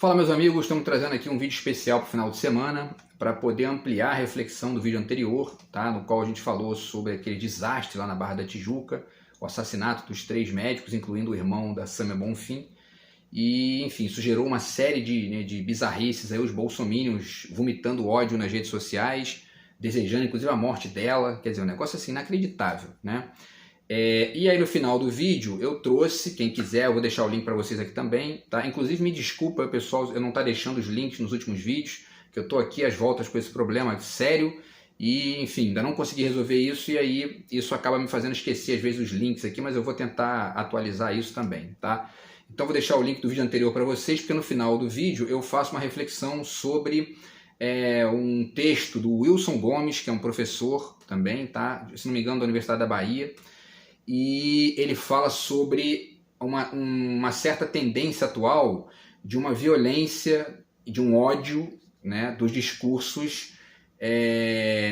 Fala, meus amigos, estamos trazendo aqui um vídeo especial para o final de semana para poder ampliar a reflexão do vídeo anterior, tá? No qual a gente falou sobre aquele desastre lá na Barra da Tijuca, o assassinato dos 3 médicos, incluindo o irmão da Samia Bonfim. E, enfim, isso gerou uma série de bizarrices, aí os bolsominions vomitando ódio nas redes sociais, desejando inclusive a morte dela, quer dizer, um negócio assim inacreditável, né? E aí no final do vídeo eu trouxe, quem quiser, eu vou deixar o link para vocês aqui também, tá? Inclusive me desculpa, pessoal, eu não estou deixando os links nos últimos vídeos, que eu estou aqui às voltas com esse problema sério e, enfim, ainda não consegui resolver isso e aí isso acaba me fazendo esquecer às vezes os links aqui, mas eu vou tentar atualizar isso também, tá? Então vou deixar o link do vídeo anterior para vocês, porque no final do vídeo eu faço uma reflexão sobre um texto do Wilson Gomes, que é um professor também, tá? Se não me engano, da Universidade da Bahia. E ele fala sobre uma certa tendência atual de uma violência, de um ódio, né, dos discursos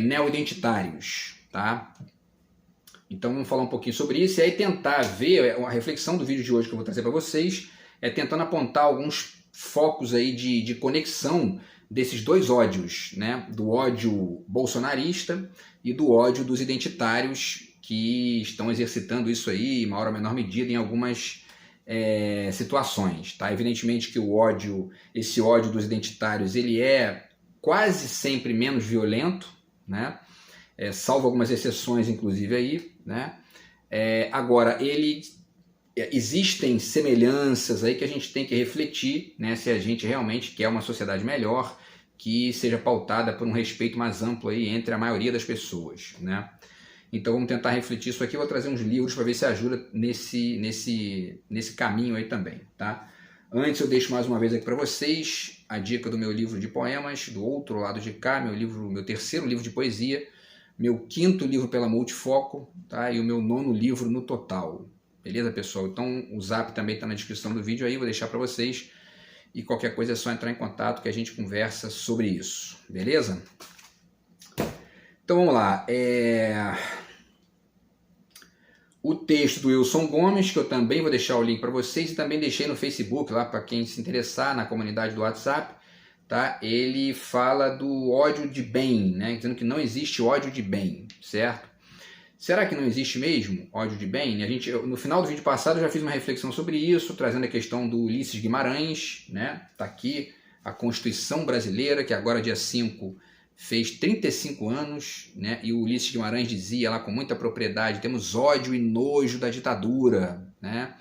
neo-identitários, tá? Então vamos falar um pouquinho sobre isso e aí tentar ver, a reflexão do vídeo de hoje que eu vou trazer para vocês é tentando apontar alguns focos aí de conexão desses dois ódios, né? Do ódio bolsonarista e do ódio dos identitários que estão exercitando isso aí em maior ou menor medida em algumas situações, tá? Evidentemente que esse ódio dos identitários, ele é quase sempre menos violento, né? Salvo algumas exceções, inclusive aí, né? Agora, existem semelhanças aí que a gente tem que refletir, né? Se a gente realmente quer uma sociedade melhor, que seja pautada por um respeito mais amplo aí entre a maioria das pessoas, né? Então vamos tentar refletir isso aqui, eu vou trazer uns livros para ver se ajuda nesse caminho aí também, tá? Antes eu deixo mais uma vez aqui para vocês a dica do meu livro de poemas, do outro lado de cá, meu terceiro livro de poesia, meu 5º livro pela Multifoco, tá? E o meu 9º livro no total, beleza, pessoal? Então o Zap também está na descrição do vídeo aí, vou deixar para vocês e qualquer coisa é só entrar em contato que a gente conversa sobre isso, beleza? Então vamos lá, o texto do Wilson Gomes, que eu também vou deixar o link para vocês, e também deixei no Facebook, lá para quem se interessar, na comunidade do WhatsApp, tá? Ele fala do ódio de bem, né? Dizendo que não existe ódio de bem, certo? Será que não existe mesmo ódio de bem? No final do vídeo passado eu já fiz uma reflexão sobre isso, trazendo a questão do Ulisses Guimarães, né? Tá aqui a Constituição Brasileira, que agora dia 5 fez 35 anos, né? E o Ulisses Guimarães dizia lá com muita propriedade, temos ódio e nojo da ditadura, né?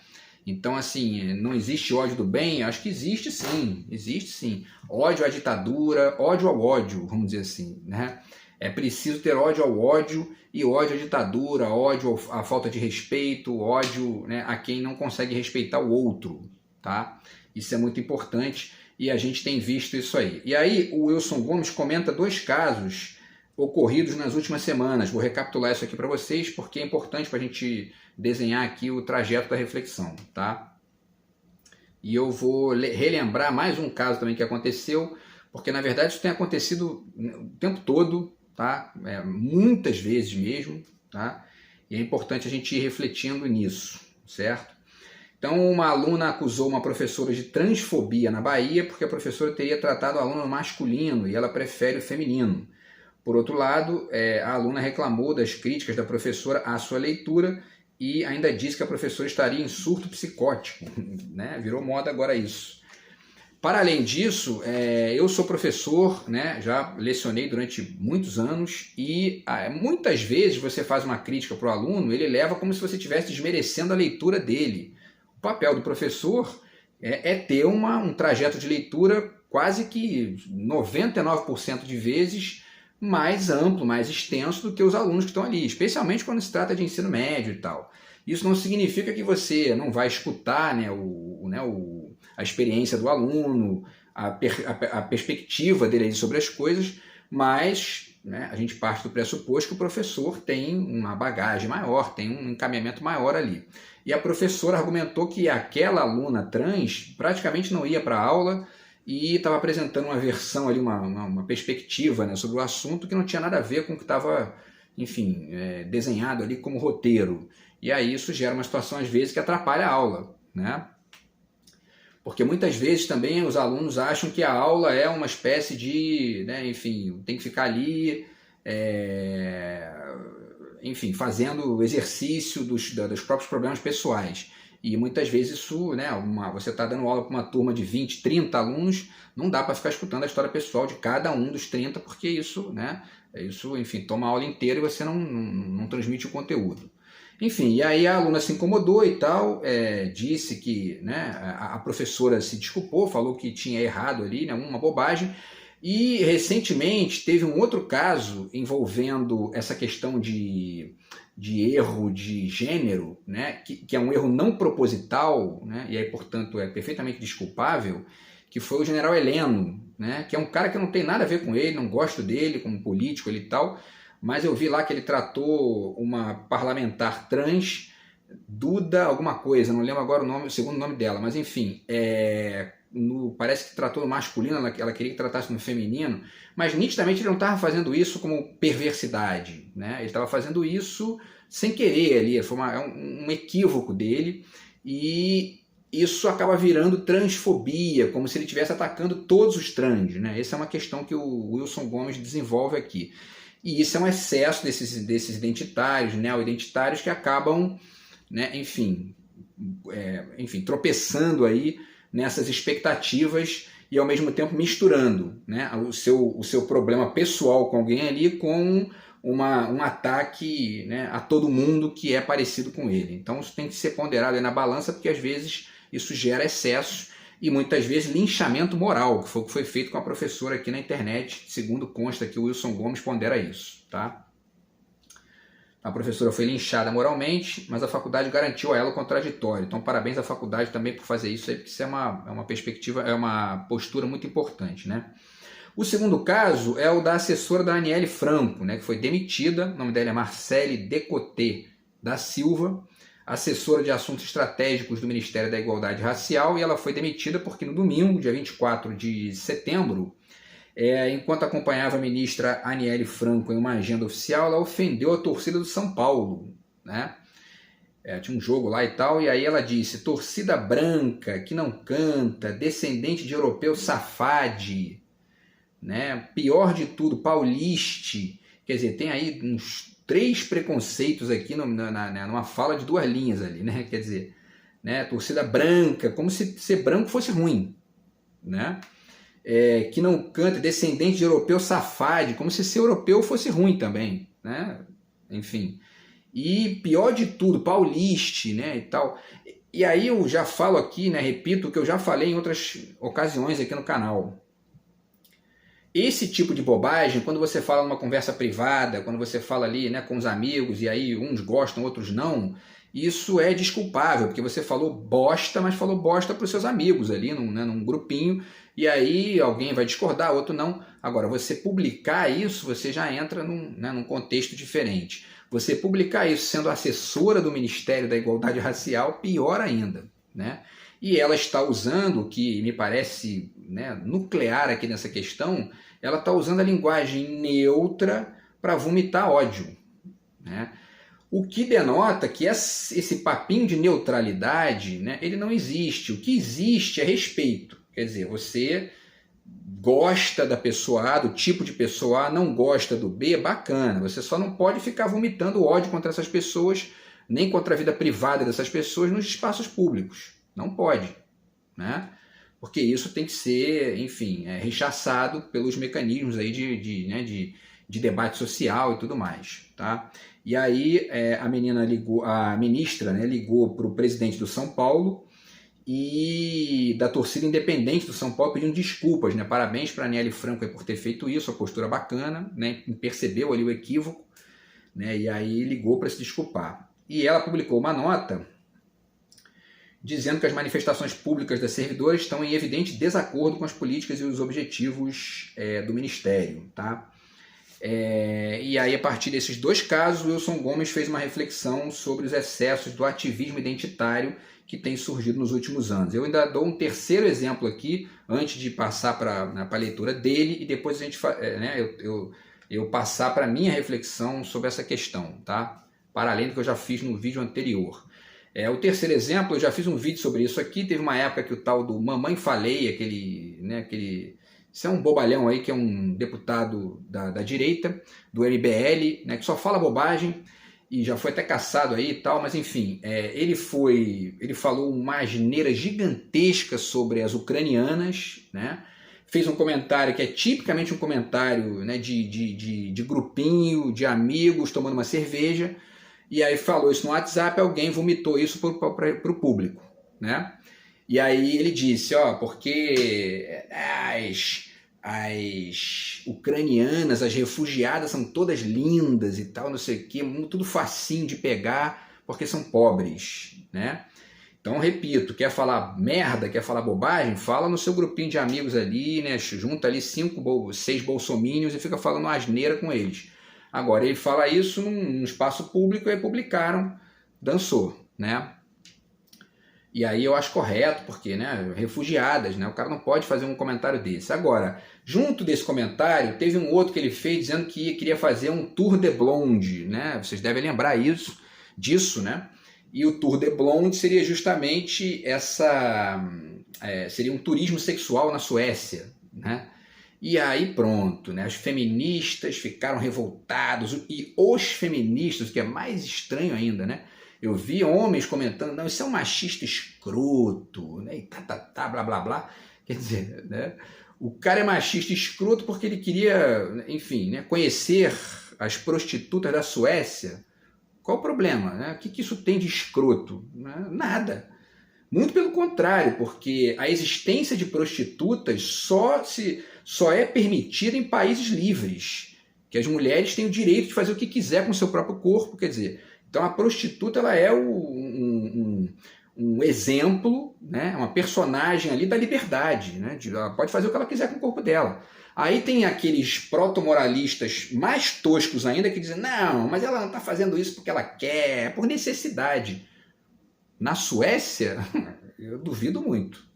Então, assim, não existe ódio do bem? Acho que existe sim. Ódio à ditadura, ódio ao ódio, vamos dizer assim, né? É preciso ter ódio ao ódio e ódio à ditadura, ódio à falta de respeito, ódio, né, a quem não consegue respeitar o outro, tá? Isso é muito importante e a gente tem visto isso aí. E aí o Wilson Gomes comenta 2 casos ocorridos nas últimas semanas. Vou recapitular isso aqui para vocês porque é importante para a gente desenhar aqui o trajeto da reflexão, tá? E eu vou relembrar mais um caso também que aconteceu, porque na verdade isso tem acontecido o tempo todo, tá? Muitas vezes mesmo, tá? E é importante a gente ir refletindo nisso, certo? Então uma aluna acusou uma professora de transfobia na Bahia porque a professora teria tratado o aluno masculino e ela prefere o feminino. Por outro lado, a aluna reclamou das críticas da professora à sua leitura e ainda disse que a professora estaria em surto psicótico, né? Virou moda agora isso. Para além disso, eu sou professor, né? Já lecionei durante muitos anos e muitas vezes você faz uma crítica para o aluno, ele leva como se você estivesse desmerecendo a leitura dele. O papel do professor é ter um trajeto de leitura quase que 99% de vezes mais amplo, mais extenso do que os alunos que estão ali, especialmente quando se trata de ensino médio e tal. Isso não significa que você não vai escutar, né, a experiência do aluno, a perspectiva dele sobre as coisas, mas, né, a gente parte do pressuposto que o professor tem uma bagagem maior, tem um encaminhamento maior ali. E a professora argumentou que aquela aluna trans praticamente não ia para a aula e estava apresentando uma versão ali, uma perspectiva, né, sobre o assunto que não tinha nada a ver com o que estava, enfim, desenhado ali como roteiro. E aí isso gera uma situação, às vezes, que atrapalha a aula, né? Porque muitas vezes também os alunos acham que a aula é uma espécie de, né, enfim, tem que ficar ali, enfim, fazendo o exercício dos próprios problemas pessoais. E muitas vezes isso, né, você está dando aula para uma turma de 20, 30 alunos, não dá para ficar escutando a história pessoal de cada um dos 30, porque isso, né, enfim, toma a aula inteira e você não transmite o conteúdo. Enfim, e aí a aluna se incomodou e tal, disse que, né, a professora se desculpou, falou que tinha errado ali, né, uma bobagem. E recentemente teve um outro caso envolvendo essa questão de erro de gênero, né, que é um erro não proposital, né, e aí, portanto, é perfeitamente desculpável, que foi o general Heleno, né, que é um cara que não tem nada a ver com ele, não gosto dele como político e tal, mas eu vi lá que ele tratou uma parlamentar trans, Duda alguma coisa, não lembro agora o segundo nome dela, mas enfim, parece que tratou no masculino, ela queria que tratasse no feminino, mas nitidamente ele não estava fazendo isso como perversidade, né? Ele estava fazendo isso sem querer ali, foi um equívoco dele, e isso acaba virando transfobia, como se ele estivesse atacando todos os trans, né? Essa é uma questão que o Wilson Gomes desenvolve aqui. E isso é um excesso desses identitários, neo-identitários, que acabam, né, enfim, tropeçando aí nessas expectativas e ao mesmo tempo misturando, né, o seu problema pessoal com alguém ali com um ataque, né, a todo mundo que é parecido com ele. Então isso tem que ser ponderado aí na balança, porque às vezes isso gera excessos e muitas vezes linchamento moral, que foi o que foi feito com a professora aqui na internet, segundo consta que o Wilson Gomes pondera isso, tá? A professora foi linchada moralmente, mas a faculdade garantiu a ela o contraditório. Então, parabéns à faculdade também por fazer isso aí, porque isso é uma perspectiva, é uma postura muito importante, né? O segundo caso é o da assessora da Aniele Franco, né, que foi demitida. O nome dela é Marcele Decoté da Silva, assessora de assuntos estratégicos do Ministério da Igualdade Racial, e ela foi demitida porque no domingo, dia 24 de setembro, enquanto acompanhava a ministra Aniele Franco em uma agenda oficial, ela ofendeu a torcida do São Paulo, né? Tinha um jogo lá e tal, e aí ela disse: torcida branca, que não canta, descendente de europeu safade, né? Pior de tudo, pauliste. Quer dizer, tem aí uns 3 preconceitos aqui numa fala de 2 linhas ali, né? Quer dizer, né? Torcida branca, como se ser branco fosse ruim, né? Que não canta, descendente de europeu safade, como se ser europeu fosse ruim também, né? Enfim. E pior de tudo, pauliste, né, e tal. E aí eu já falo aqui, né, repito o que eu já falei em outras ocasiões aqui no canal. Esse tipo de bobagem, quando você fala numa conversa privada, quando você fala ali, né, com os amigos, e aí uns gostam, outros não, isso é desculpável, porque você falou bosta, mas falou bosta para os seus amigos ali, num grupinho, e aí alguém vai discordar, outro não. Agora, você publicar isso, você já entra num contexto diferente. Você publicar isso sendo assessora do Ministério da Igualdade Racial, pior ainda, né? E ela está usando, o que me parece, né, nuclear aqui nessa questão, ela está usando a linguagem neutra para vomitar ódio, né? O que denota que esse papinho de neutralidade, né, ele não existe. O que existe é respeito. Quer dizer, você gosta da pessoa A, do tipo de pessoa A, não gosta do B, bacana. Você só não pode ficar vomitando ódio contra essas pessoas, nem contra a vida privada dessas pessoas nos espaços públicos. Não pode, né? Porque isso tem que ser, enfim, rechaçado pelos mecanismos aí de debate social e tudo mais, tá? E aí a ministra, né, ligou para o presidente do São Paulo e da torcida independente do São Paulo pedindo desculpas, né? Parabéns para a Aniele Franco por ter feito isso, a postura bacana, né? Percebeu ali o equívoco, né? E aí ligou para se desculpar. E ela publicou uma nota dizendo que as manifestações públicas das servidoras estão em evidente desacordo com as políticas e os objetivos do Ministério, tá? E aí, a partir desses 2 casos, Wilson Gomes fez uma reflexão sobre os excessos do ativismo identitário que tem surgido nos últimos anos. Eu ainda dou um terceiro exemplo aqui, antes de passar para a leitura dele, e depois eu passar para a minha reflexão sobre essa questão, tá? Para além do que eu já fiz no vídeo anterior. O terceiro exemplo, eu já fiz um vídeo sobre isso aqui, teve uma época que o tal do Mamãe Falei, isso é um bobalhão aí, que é um deputado da direita, do MBL, né, que só fala bobagem, e já foi até caçado aí e tal, mas enfim, ele falou uma asneira gigantesca sobre as ucranianas, né, fez um comentário que é tipicamente um comentário, né, de grupinho, de amigos, tomando uma cerveja, e aí falou isso no WhatsApp, alguém vomitou isso para o público, né? E aí ele disse, porque as ucranianas, as refugiadas são todas lindas e tal, não sei o quê, tudo facinho de pegar, porque são pobres, né? Então, repito, quer falar merda, quer falar bobagem, fala no seu grupinho de amigos ali, né? Junta ali 6 bolsomínios e fica falando asneira com eles. Agora, ele fala isso num espaço público e publicaram, dançou, né? E aí eu acho correto, porque, né, refugiadas, né? O cara não pode fazer um comentário desse. Agora, junto desse comentário, teve um outro que ele fez dizendo que queria fazer um Tour de Blonde, né? Vocês devem lembrar disso, né? E o Tour de Blonde seria justamente seria um turismo sexual na Suécia, né? E aí pronto, né? Os feministas ficaram revoltados, e os feministas, o que é mais estranho ainda, né? Eu vi homens comentando, não, isso é um machista escroto, né? E blá blá blá. Quer dizer, né? O cara é machista escroto porque ele queria, enfim, né, conhecer as prostitutas da Suécia. Qual o problema, né? O que isso tem de escroto? Nada. Muito pelo contrário, porque a existência de prostitutas só é permitida em países livres, que as mulheres têm o direito de fazer o que quiser com o seu próprio corpo, quer dizer. Então a prostituta ela é um exemplo, né, uma personagem ali da liberdade, né, ela pode fazer o que ela quiser com o corpo dela. Aí tem aqueles proto-moralistas mais toscos ainda que dizem, não, mas ela não está fazendo isso porque ela quer, é por necessidade. Na Suécia, eu duvido muito.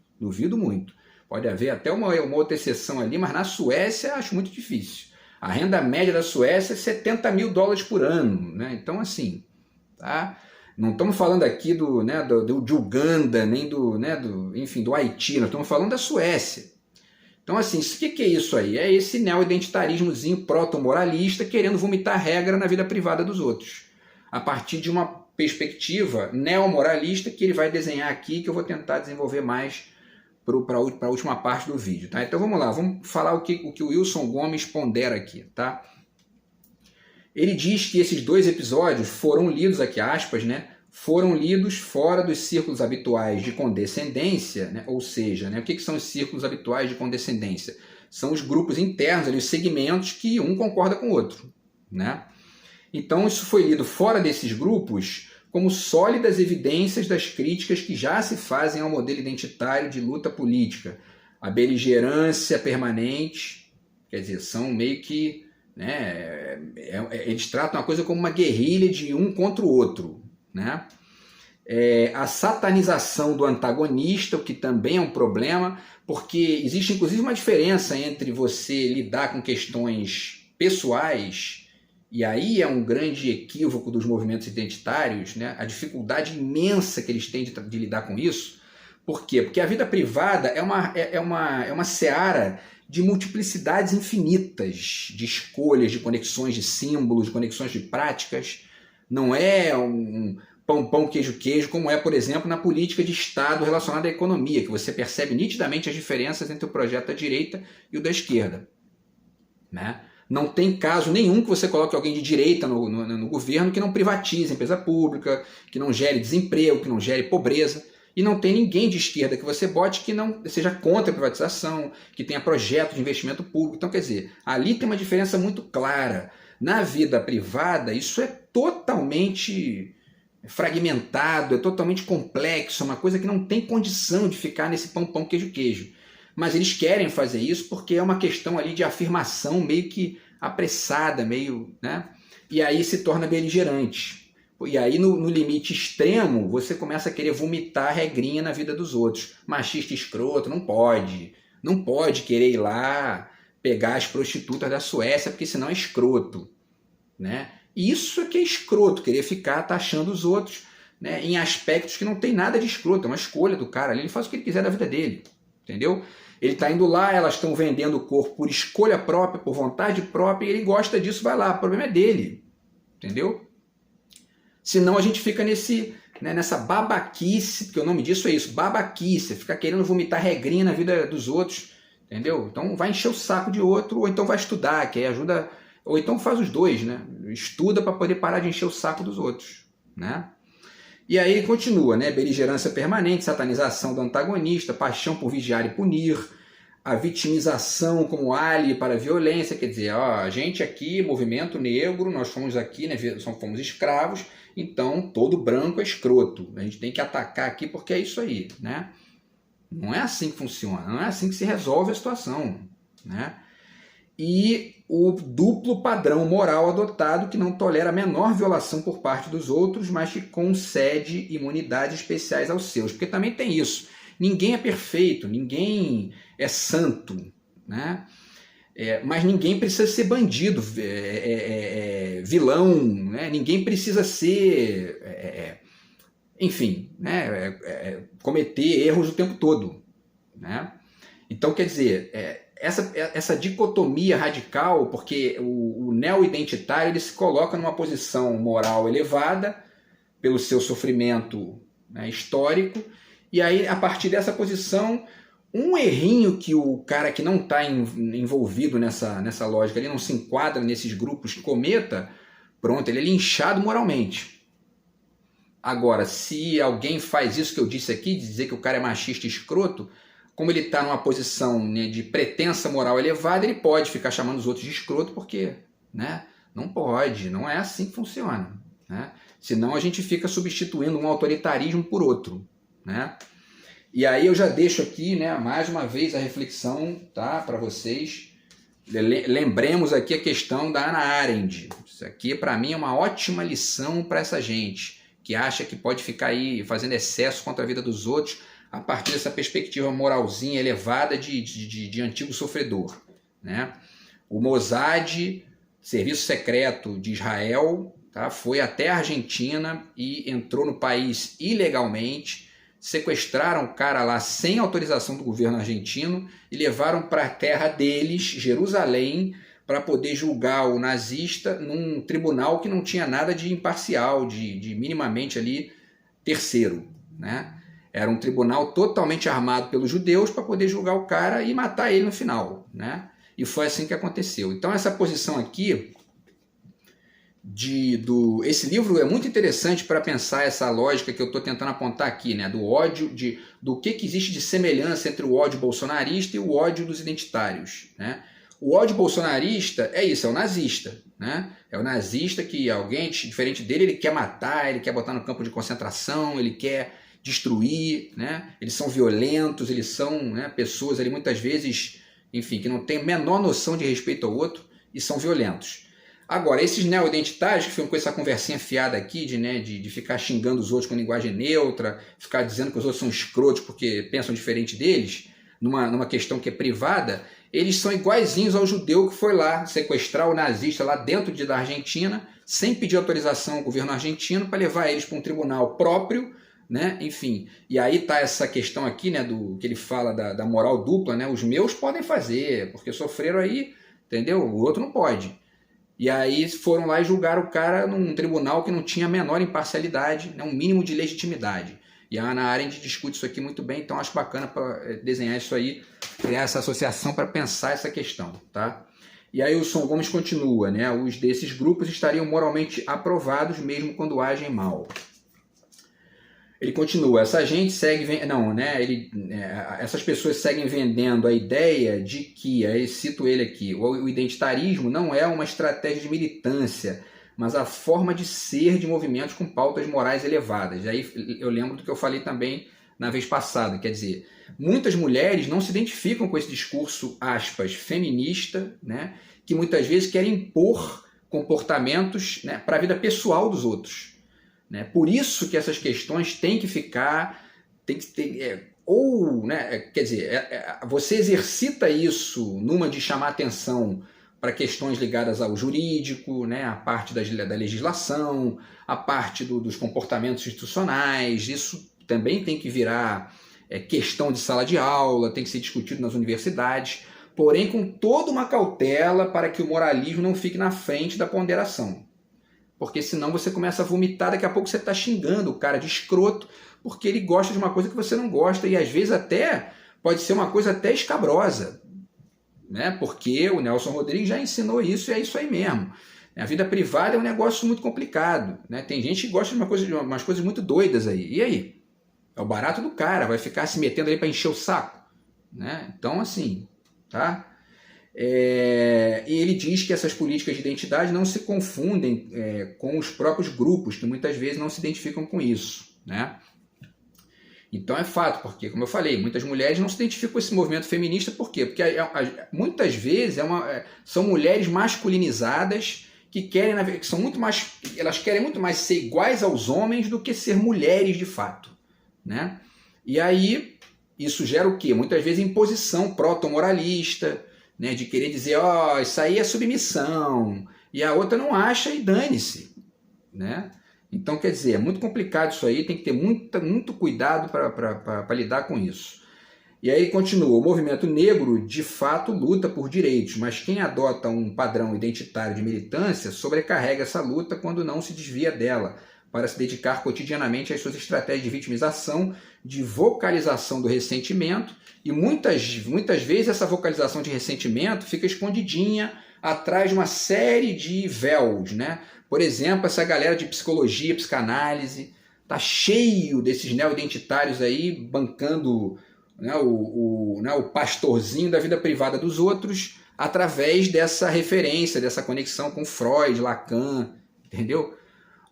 Pode haver até uma outra exceção ali, mas na Suécia acho muito difícil. A renda média da Suécia é $70 mil por ano, né? Então, assim, tá? Não estamos falando aqui de Uganda, nem enfim, do Haiti, nós estamos falando da Suécia. Então, assim, o que é isso aí? É esse neo-identitarismozinho proto-moralista querendo vomitar regra na vida privada dos outros, a partir de uma perspectiva neomoralista que ele vai desenhar aqui, que eu vou tentar desenvolver mais para a última parte do vídeo. Tá? Então vamos lá, vamos falar o que o Wilson Gomes pondera aqui. Tá? Ele diz que esses 2 episódios foram lidos, aqui aspas, né, foram lidos fora dos círculos habituais de condescendência, né, ou seja, né, o que são os círculos habituais de condescendência? São os grupos internos, ali, os segmentos que um concorda com o outro. Né? Então isso foi lido fora desses grupos como sólidas evidências das críticas que já se fazem ao modelo identitário de luta política. A beligerância permanente, quer dizer, são meio que, né, eles tratam a coisa como uma guerrilha de um contra o outro. Né? A satanização do antagonista, o que também é um problema, porque existe inclusive uma diferença entre você lidar com questões pessoais. E aí é um grande equívoco dos movimentos identitários, né? A dificuldade imensa que eles têm de lidar com isso. Por quê? Porque a vida privada é uma seara de multiplicidades infinitas, de escolhas, de conexões de símbolos, de conexões de práticas. Não é um pão, queijo, como é, por exemplo, na política de Estado relacionada à economia, que você percebe nitidamente as diferenças entre o projeto da direita e o da esquerda. Né? Não tem caso nenhum que você coloque alguém de direita no governo que não privatize a empresa pública, que não gere desemprego, que não gere pobreza. E não tem ninguém de esquerda que você bote que não seja contra a privatização, que tenha projeto de investimento público. Então, quer dizer, ali tem uma diferença muito clara. Na vida privada, isso é totalmente fragmentado, é totalmente complexo, é uma coisa que não tem condição de ficar nesse pão, queijo. Mas eles querem fazer isso porque é uma questão ali de afirmação meio que apressada, meio, né? E aí se torna beligerante. E aí no limite extremo você começa a querer vomitar regrinha na vida dos outros. Machista escroto, não pode querer ir lá pegar as prostitutas da Suécia porque senão é escroto, né? Isso é que é escroto, querer ficar taxando os outros né, em aspectos que não tem nada de escroto, é uma escolha do cara, ele faz o que ele quiser da vida dele, entendeu? Ele está indo lá, elas estão vendendo o corpo por escolha própria, por vontade própria, e ele gosta disso, vai lá, o problema é dele, entendeu? Senão a gente fica nessa babaquice, porque o nome disso é isso, babaquice, ficar querendo vomitar regrinha na vida dos outros, entendeu? Então vai encher o saco de outro, ou então vai estudar, que aí ajuda, ou então faz os dois, né? Estuda para poder parar de encher o saco dos outros, né? E aí ele continua, né? Beligerância permanente, satanização do antagonista, paixão por vigiar e punir, a vitimização como álibi para a violência, quer dizer, ó, a gente aqui, movimento negro, nós fomos aqui, né, fomos escravos, então todo branco é escroto, a gente tem que atacar aqui porque é isso aí, né? Não é assim que funciona, não é assim que se resolve a situação, né? E o duplo padrão moral adotado que não tolera a menor violação por parte dos outros, mas que concede imunidades especiais aos seus. Porque também tem isso. Ninguém é perfeito, ninguém é santo, né? Mas ninguém precisa ser bandido, vilão, né? Ninguém precisa ser, enfim, né? Cometer erros o tempo todo, né? Então, quer dizer, essa dicotomia radical, porque o neo-identitário ele se coloca numa posição moral elevada pelo seu sofrimento, né, histórico, e aí, a partir dessa posição, um errinho que o cara que não está envolvido nessa lógica, ele não se enquadra nesses grupos cometa, pronto, ele é linchado moralmente. Agora, se alguém faz isso que eu disse aqui, de dizer que o cara é machista e escroto, como ele está numa posição, né, de pretensa moral elevada, ele pode ficar chamando os outros de escroto, porque, né, não pode, não é assim que funciona, né? Senão a gente fica substituindo um autoritarismo por outro, né? E aí eu já deixo aqui, né, mais uma vez a reflexão, tá, para vocês. Lembremos aqui a questão da Hannah Arendt. Isso aqui para mim é uma ótima lição para essa gente que acha que pode ficar aí fazendo excesso contra a vida dos outros a partir dessa perspectiva moralzinha elevada de antigo sofredor, né? O Mossad, Serviço Secreto de Israel, tá, foi até a Argentina e entrou no país ilegalmente, sequestraram o cara lá sem autorização do governo argentino e levaram para a terra deles, Jerusalém, para poder julgar o nazista num tribunal que não tinha nada de imparcial, de minimamente ali terceiro, né? Era um tribunal totalmente armado pelos judeus para poder julgar o cara e matar ele no final, né? E foi assim que aconteceu. Então essa posição aqui, esse livro é muito interessante para pensar essa lógica que eu estou tentando apontar aqui, né? Do ódio, do que existe de semelhança entre o ódio bolsonarista e o ódio dos identitários, né? O ódio bolsonarista é isso, é o nazista, né? É o nazista que alguém diferente dele, ele quer matar, ele quer botar no campo de concentração, ele quer destruir, né? Eles são violentos, eles são, né, pessoas ali muitas vezes, enfim, que não têm a menor noção de respeito ao outro e são violentos. Agora, esses neo-identitários que ficam com essa conversinha fiada aqui de ficar xingando os outros com linguagem neutra, ficar dizendo que os outros são escrotos porque pensam diferente deles, numa questão que é privada, eles são iguaizinhos ao judeu que foi lá sequestrar o nazista lá dentro da Argentina, sem pedir autorização ao governo argentino, para levar eles para um tribunal próprio, né? Enfim, e aí tá essa questão aqui, né, do que ele fala da moral dupla, né? Os meus podem fazer, porque sofreram aí, entendeu? O outro não pode. E aí foram lá e julgaram o cara num tribunal que não tinha a menor imparcialidade, né, um mínimo de legitimidade. E a Hannah Arendt discute isso aqui muito bem, então acho bacana para desenhar isso aí, criar essa associação para pensar essa questão, tá? E aí o Som Gomes continua, né? Os desses grupos estariam moralmente aprovados mesmo quando agem mal. Ele continua, essa gente segue, não, né? Essas pessoas seguem vendendo a ideia de que, aí cito ele aqui, o identitarismo não é uma estratégia de militância, mas a forma de ser de movimentos com pautas morais elevadas. E aí eu lembro do que eu falei também na vez passada, quer dizer, muitas mulheres não se identificam com esse discurso, aspas, feminista, né? Que muitas vezes querem impor comportamentos, né, para a vida pessoal dos outros. Né? Por isso que essas questões têm que ficar, ou, né, quer dizer, você exercita isso numa de chamar atenção para questões ligadas ao jurídico, né, a parte da legislação, a parte dos comportamentos institucionais. Isso também tem que virar questão de sala de aula, tem que ser discutido nas universidades, porém com toda uma cautela para que o moralismo não fique na frente da ponderação. Porque senão você começa a vomitar, daqui a pouco você está xingando o cara de escroto, porque ele gosta de uma coisa que você não gosta, e às vezes até pode ser uma coisa até escabrosa, né? Porque o Nelson Rodrigues já ensinou isso e é isso aí mesmo. A vida privada é um negócio muito complicado, né? Tem gente que gosta de umas coisas muito doidas aí. E aí? É o barato do cara, vai ficar se metendo aí para encher o saco, né? Então, assim, tá? E ele diz que essas políticas de identidade não se confundem com os próprios grupos, que muitas vezes não se identificam com isso, né? Então é fato, porque, como eu falei, muitas mulheres não se identificam com esse movimento feminista, por quê? Porque muitas vezes são mulheres masculinizadas que são muito mais, elas querem muito mais ser iguais aos homens do que ser mulheres de fato, né? E aí isso gera o quê? Muitas vezes imposição proto-moralista, né? De querer dizer, isso aí é submissão, e a outra não acha e dane-se, né? Então, quer dizer, é muito complicado isso aí, tem que ter muito cuidado para lidar com isso. E aí continua, o movimento negro de fato luta por direitos, mas quem adota um padrão identitário de militância sobrecarrega essa luta quando não se desvia dela, para se dedicar cotidianamente às suas estratégias de vitimização, de vocalização do ressentimento, e muitas vezes essa vocalização de ressentimento fica escondidinha atrás de uma série de véus, né? Por exemplo, essa galera de psicologia, psicanálise, tá cheio desses neo-identitários aí bancando, né, o pastorzinho da vida privada dos outros através dessa referência, dessa conexão com Freud, Lacan, entendeu?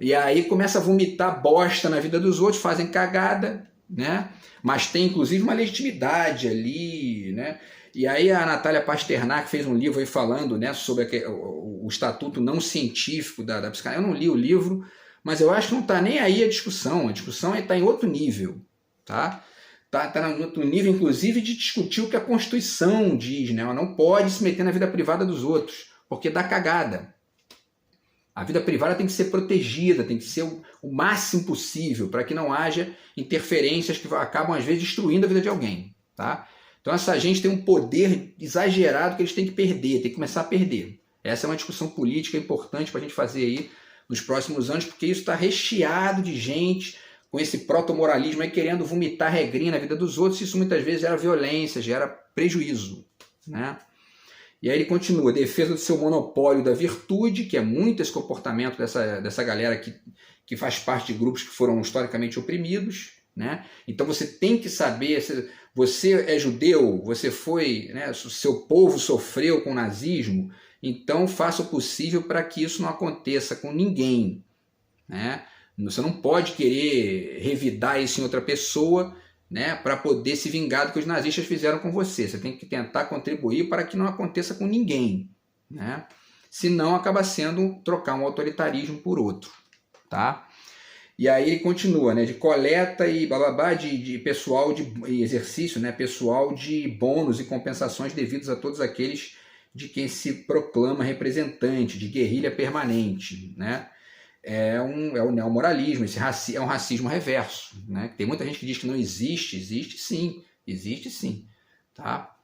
E aí começa a vomitar bosta na vida dos outros, fazem cagada, né? Mas tem inclusive uma legitimidade ali, né? E aí a Natália Pasternak fez um livro aí falando, né, sobre o estatuto não científico da psicanálise. Eu não li o livro, mas eu acho que não está nem aí a discussão está em outro nível, tá? Tá no nível, inclusive, de discutir o que a Constituição diz, né? Ela não pode se meter na vida privada dos outros, porque dá cagada. A vida privada tem que ser protegida, tem que ser o máximo possível, para que não haja interferências que acabam, às vezes, destruindo a vida de alguém, tá? Então essa gente tem um poder exagerado que eles têm que perder, tem que começar a perder. Essa é uma discussão política importante para a gente fazer aí nos próximos anos, porque isso está recheado de gente com esse proto-moralismo aí querendo vomitar regrinha na vida dos outros, e isso muitas vezes gera violência, gera prejuízo, né? E aí ele continua, defesa do seu monopólio da virtude, que é muito esse comportamento dessa galera que faz parte de grupos que foram historicamente oprimidos, né? Então você tem que saber, você é judeu, você foi, né, seu povo sofreu com o nazismo, então faça o possível para que isso não aconteça com ninguém, né? Você não pode querer revidar isso em outra pessoa, né, para poder se vingar do que os nazistas fizeram com você. Você tem que tentar contribuir para que não aconteça com ninguém, né? Senão acaba sendo trocar um autoritarismo por outro, tá? E aí ele continua, né, de coleta e bababá de pessoal de exercício, né, pessoal de bônus e compensações devidos a todos aqueles de quem se proclama representante, de guerrilha permanente, né? É o neomoralismo, é um racismo reverso, né? Tem muita gente que diz que não existe, existe sim, tá?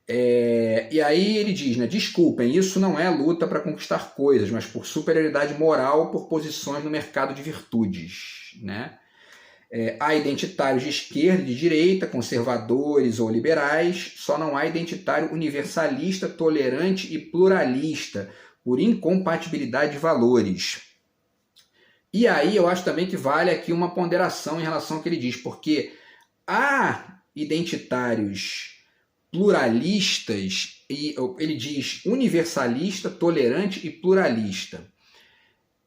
E aí ele diz, né, desculpem, isso não é luta para conquistar coisas, mas por superioridade moral, por posições no mercado de virtudes, né? Há identitários de esquerda e de direita, conservadores ou liberais, só não há identitário universalista, tolerante e pluralista, por incompatibilidade de valores. E aí eu acho também que vale aqui uma ponderação em relação ao que ele diz, porque há identitários pluralistas, e ele diz universalista, tolerante e pluralista.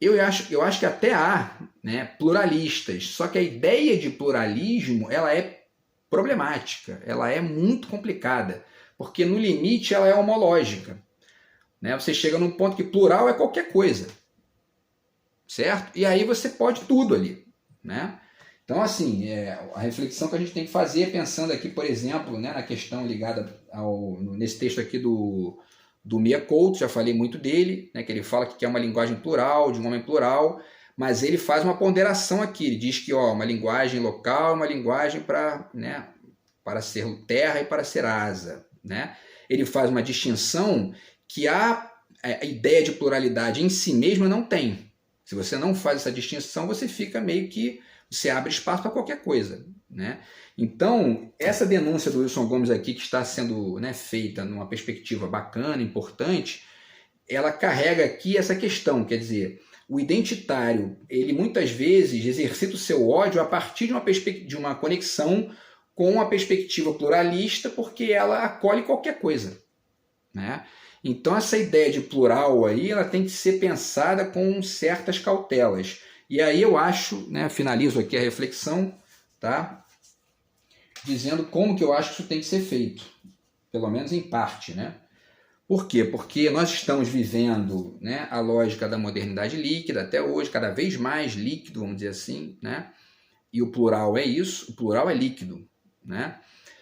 Eu acho que até há, né, pluralistas, só que a ideia de pluralismo ela é problemática, ela é muito complicada, porque no limite ela é homológica, né? Você chega num ponto que plural é qualquer coisa, certo? E aí você pode tudo ali, né? Então, assim, a reflexão que a gente tem que fazer, pensando aqui, por exemplo, né, na questão ligada nesse texto aqui do do Mia Couto, já falei muito dele, né, que ele fala que quer uma linguagem plural, de um homem plural, mas ele faz uma ponderação aqui, ele diz que uma linguagem local, uma linguagem para, né, para ser terra e para ser asa. Né? Ele faz uma distinção que a ideia de pluralidade em si mesma não tem. Se você não faz essa distinção, você fica meio que, você abre espaço para qualquer coisa. Né? Então, essa denúncia do Wilson Gomes aqui, que está sendo, né, feita numa perspectiva bacana, importante, ela carrega aqui essa questão, quer dizer, o identitário, ele muitas vezes exercita o seu ódio a partir de uma conexão com a perspectiva pluralista, porque ela acolhe qualquer coisa. Né? Então, essa ideia de plural aí, ela tem que ser pensada com certas cautelas. E aí eu acho, né, finalizo aqui a reflexão, tá? Dizendo como que eu acho que isso tem que ser feito, pelo menos em parte, né? Por quê? Porque nós estamos vivendo, né, a lógica da modernidade líquida até hoje, cada vez mais líquido, vamos dizer assim, né? E o plural é isso, o plural é líquido, né?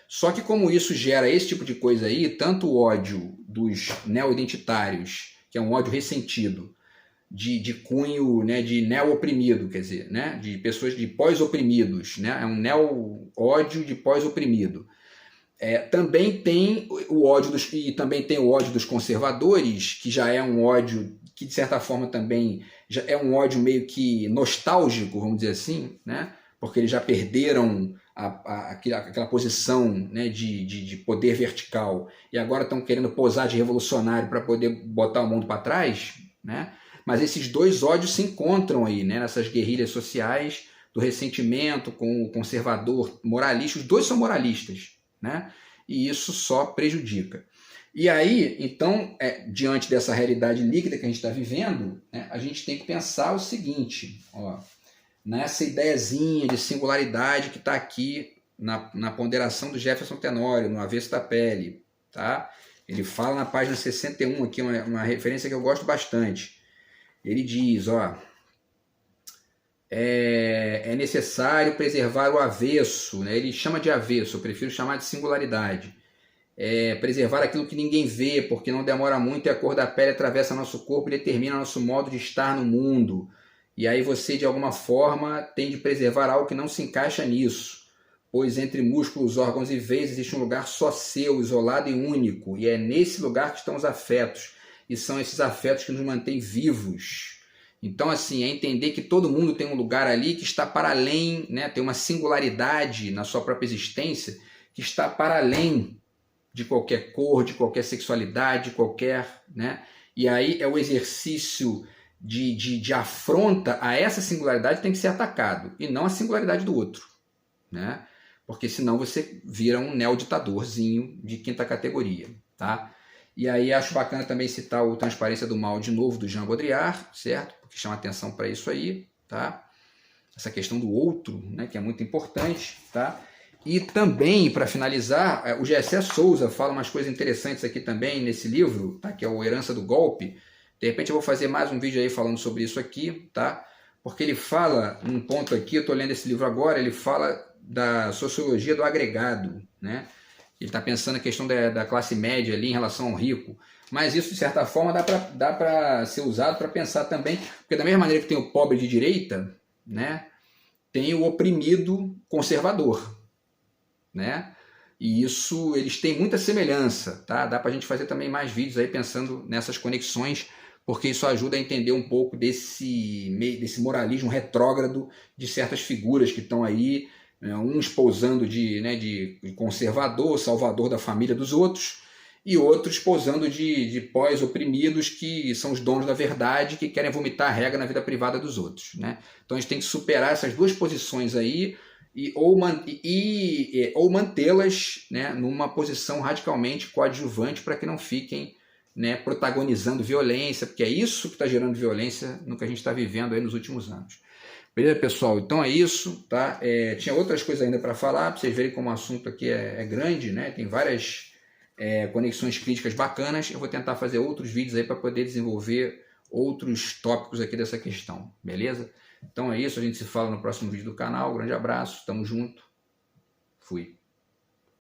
Só que como isso gera esse tipo de coisa aí, tanto o ódio dos neo-identitários, que é um ódio ressentido, de cunho, né, de neo-oprimido, quer dizer, né, de pessoas de pós-oprimidos, né, é um neo-ódio de pós-oprimido. Também tem o ódio e também tem o ódio dos conservadores, que já é um ódio que de certa forma também já é um ódio meio que nostálgico, vamos dizer assim, né, porque eles já perderam aquela posição, né, de poder vertical e agora estão querendo posar de revolucionário para poder botar o mundo para trás, né? Mas esses dois ódios se encontram aí, né, nessas guerrilhas sociais do ressentimento com o conservador moralista. Os dois são moralistas, né? E isso só prejudica. E aí, então, diante dessa realidade líquida que a gente está vivendo, né, a gente tem que pensar o seguinte, ó, nessa ideiazinha de singularidade que está aqui na ponderação do Jefferson Tenório, no Avesso da Pele. Tá? Ele fala na página 61, aqui uma referência que eu gosto bastante. Ele diz, ó, é necessário preservar o avesso, né? Ele chama de avesso, eu prefiro chamar de singularidade. Preservar aquilo que ninguém vê, porque não demora muito e a cor da pele atravessa nosso corpo e determina nosso modo de estar no mundo. E aí você, de alguma forma, tem de preservar algo que não se encaixa nisso, pois entre músculos, órgãos e veias existe um lugar só seu, isolado e único, e é nesse lugar que estão os afetos, e são esses afetos que nos mantêm vivos. Então, assim, é entender que todo mundo tem um lugar ali que está para além, né, tem uma singularidade na sua própria existência que está para além de qualquer cor, de qualquer sexualidade, de qualquer... Né? E aí é o exercício de afronta a essa singularidade tem que ser atacado, e não a singularidade do outro. Né? Porque senão você vira um neoditadorzinho de quinta categoria. Tá? E aí acho bacana também citar o Transparência do Mal de novo, do Jean Baudrillard, certo? Porque chama atenção para isso aí, tá? Essa questão do outro, né, que é muito importante, tá? E também, para finalizar, o Gessé Souza fala umas coisas interessantes aqui também nesse livro, tá? Que é o Herança do Golpe. De repente eu vou fazer mais um vídeo aí falando sobre isso aqui, tá? Porque ele fala, num ponto aqui, eu estou lendo esse livro agora, ele fala da sociologia do agregado, né? Ele está pensando a questão da classe média ali em relação ao rico. Mas isso, de certa forma, dá para ser usado para pensar também, porque da mesma maneira que tem o pobre de direita, né, tem o oprimido conservador. Né? E isso, eles têm muita semelhança. Tá? Dá para a gente fazer também mais vídeos aí pensando nessas conexões, porque isso ajuda a entender um pouco desse moralismo retrógrado de certas figuras que estão aí, uns pousando de conservador, salvador da família dos outros, e outros pousando de pós-oprimidos que são os donos da verdade, que querem vomitar a regra na vida privada dos outros. Né? Então a gente tem que superar essas duas posições aí, ou mantê-las, né, numa posição radicalmente coadjuvante para que não fiquem, né, protagonizando violência, porque é isso que está gerando violência no que a gente está vivendo aí nos últimos anos. Beleza, pessoal? Então é isso, tá? Tinha outras coisas ainda para falar, para vocês verem como o assunto aqui é grande, né? Tem várias conexões críticas bacanas. Eu vou tentar fazer outros vídeos aí para poder desenvolver outros tópicos aqui dessa questão, beleza? Então é isso, a gente se fala no próximo vídeo do canal. Um grande abraço, tamo junto, fui.